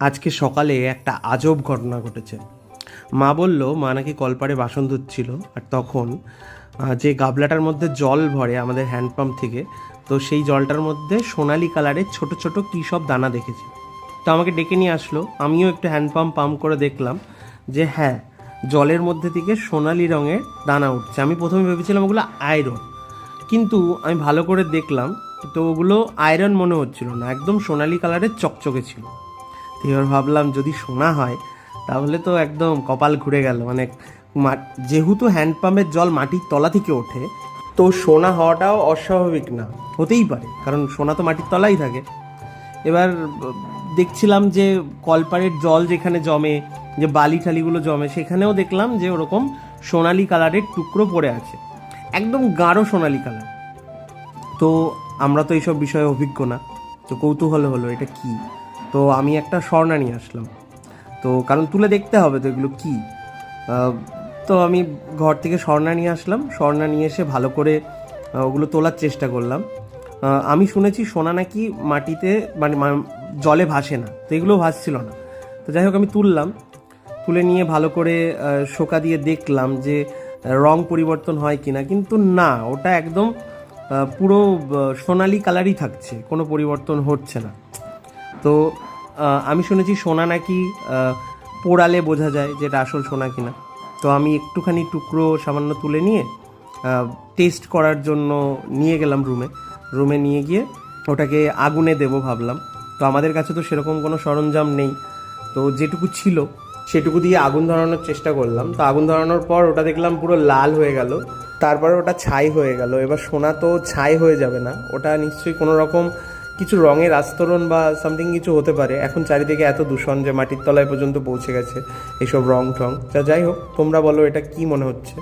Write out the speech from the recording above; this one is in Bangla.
আজকে সকালে একটা আজব ঘটনা ঘটেছে। মা বলল, মা নাকি কলপাড়ে বাসন ধুচ্ছিল, আর তখন যে গাবলাটার মধ্যে জল ভরে আমাদের হ্যান্ডপাম্প থেকে, তো সেই জলটার মধ্যে সোনালি কালারের ছোট ছোট কী সব দানা দেখেছি। তো আমাকে ডেকে নিয়ে আসলো, আমিও একটু হ্যান্ডপাম্প পাম্প করে দেখলাম যে হ্যাঁ, জলের মধ্যে থেকে সোনালি রঙের দানা উঠছে। আমি প্রথমে ভেবেছিলাম ওগুলো আয়রন, কিন্তু আমি ভালো করে দেখলাম তো ওগুলো আয়রন মনে হচ্ছিল না, একদম সোনালি কালারের চকচকে ছিল। তো এবার ভাবলাম যদি সোনা হয় তাহলে তো একদম কপাল ঘুরে গেল। মানে যেহেতু হ্যান্ডপাম্পের জল মাটির তলা থেকে ওঠে, তো সোনা হওয়াটাও অস্বাভাবিক না, হতেই পারে, কারণ সোনা তো মাটির তলাই থাকে। এবার দেখছিলাম যে কলপাড়ের জল যেখানে জমে, যে বালি ঠালিগুলো জমে, সেখানেও দেখলাম যে ওরকম সোনালি কালারের টুকরো পড়ে আছে, একদম গাঢ় সোনালি কালার। তো আমরা তো এইসব বিষয়ে অভিজ্ঞ না, তো কৌতূহল হলো এটা কি। তো আমি একটা স্বর্ণা নিয়ে আসলাম, তো কারণ তুলে দেখতে হবে তো এগুলো কী। তো আমি ঘর থেকে স্বর্ণা নিয়ে আসলাম, স্বর্ণা নিয়ে এসে ভালো করে ওগুলো তোলার চেষ্টা করলাম। আমি শুনেছি সোনা নাকি মাটিতে মানে জলে ভাসে না, তো এগুলো ভাসছিল না। তো যাই হোক, আমি তুলে নিয়ে ভালো করে শোকা দিয়ে দেখলাম যে রং পরিবর্তন হয় কিনা, কিন্তু না, ওটা একদম পুরো সোনালি কালারই থাকছে, কোনো পরিবর্তন হচ্ছে না। তো আমি শুনেছি সোনা নাকি পোড়ালে বোঝা যায় যে এটা আসল সোনা কিনা। তো আমি একটুখানি টুকরো সামান্য তুলে নিয়ে টেস্ট করার জন্য নিয়ে গেলাম রুমে নিয়ে গিয়ে ওটাকে আগুনে দেবো ভাবলাম। তো আমাদের কাছে তো সেরকম কোনো সরঞ্জাম নেই, তো যেটুকু ছিল সেটুকু দিয়ে আগুন ধরানোর চেষ্টা করলাম। তো আগুন ধরানোর পর ওটা দেখলাম পুরো লাল হয়ে গেল, তারপরে ওটা ছাই হয়ে গেল। এবার সোনা তো ছাই হয়ে যাবে না, ওটা নিশ্চয়ই কোনো রকম কিছু রঙের আস্তরণ বা সামথিং কিছু হতে পারে। এখন চারিদিকে এত দূষণ যে মাটির তলায় পর্যন্ত পৌঁছে গেছে এইসব রং টং। যাই হোক, তোমরা বলো এটা কি মনে হচ্ছে।